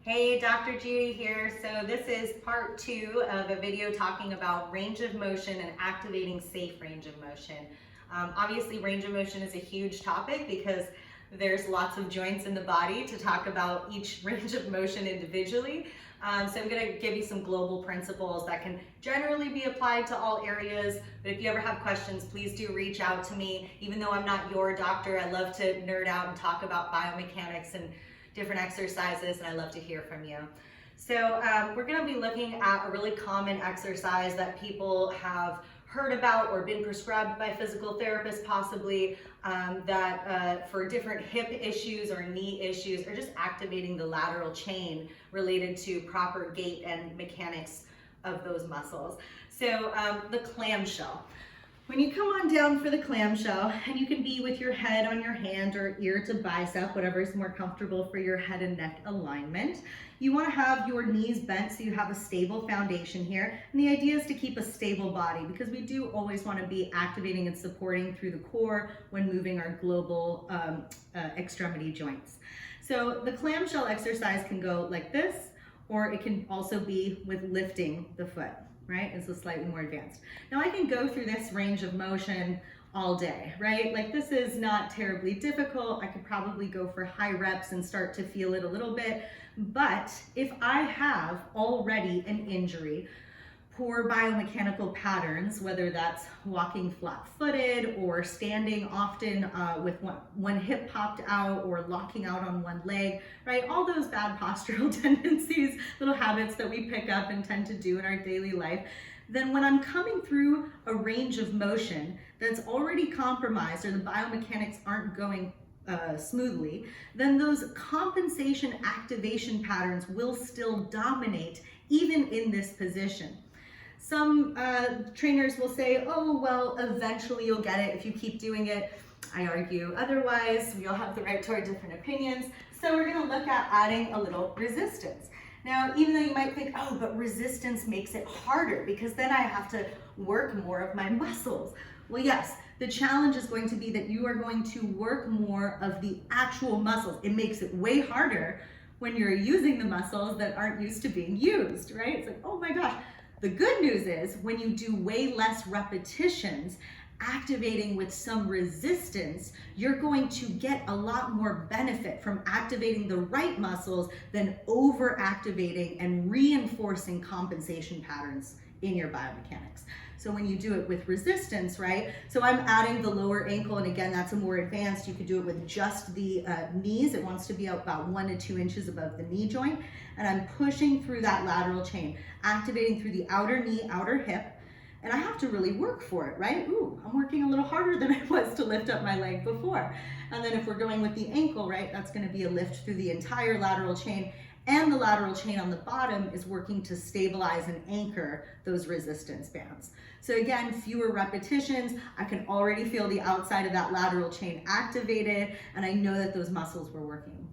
Hey, Dr. Judy here. So this is part 2 of a video talking about range of motion and activating safe range of motion. Obviously, range of motion is a huge topic because there's lots of joints in the body to talk about each range of motion individually. So I'm going to give you some global principles that can generally be applied to all areas. But if you ever have questions, please do reach out to me. Even though I'm not your doctor, I love to nerd out and talk about biomechanics and different exercises, and I love to hear from you. So we're going to be looking at a really common exercise that people have heard about or been prescribed by physical therapists possibly, for different hip issues or knee issues, or just activating the lateral chain related to proper gait and mechanics of those muscles. So the clamshell. When you come on down for the clamshell, and you can be with your head on your hand or ear to bicep, whatever is more comfortable for your head and neck alignment, you want to have your knees bent so you have a stable foundation here. And the idea is to keep a stable body because we do always want to be activating and supporting through the core when moving our global extremity joints. So the clamshell exercise can go like this, or it can also be with lifting the foot. Right? It's a slightly more advanced. Now I can go through this range of motion all day, right? Like this is not terribly difficult. I could probably go for high reps and start to feel it a little bit. But if I have already an injury, poor biomechanical patterns, whether that's walking flat-footed or standing often with one hip popped out or locking out on one leg, right? All those bad postural tendencies, little habits that we pick up and tend to do in our daily life. Then when I'm coming through a range of motion that's already compromised or the biomechanics aren't going smoothly, then those compensation activation patterns will still dominate even in this position. Some trainers will say, oh, well, eventually you'll get it if you keep doing it. I argue otherwise. We all have the right to our different opinions. So we're going to look at adding a little resistance. Now, even though you might think, oh, but resistance makes it harder because then I have to work more of my muscles. Well, yes, the challenge is going to be that you are going to work more of the actual muscles. It makes it way harder when you're using the muscles that aren't used to being used, right? It's like, oh my gosh. The good news is when you do way less repetitions, activating with some resistance, you're going to get a lot more benefit from activating the right muscles than over-activating and reinforcing compensation patterns in your biomechanics. So when you do it with resistance, right? So I'm adding the lower ankle, and again, that's a more advanced. You could do it with just the knees. It wants to be about 1 to 2 inches above the knee joint. And I'm pushing through that lateral chain, activating through the outer knee, outer hip. And I have to really work for it, right? Ooh, I'm working a little harder than I was to lift up my leg before. And then if we're going with the ankle, right, that's going to be a lift through the entire lateral chain. And the lateral chain on the bottom is working to stabilize and anchor those resistance bands. So again, fewer repetitions. I can already feel the outside of that lateral chain activated, and I know that those muscles were working.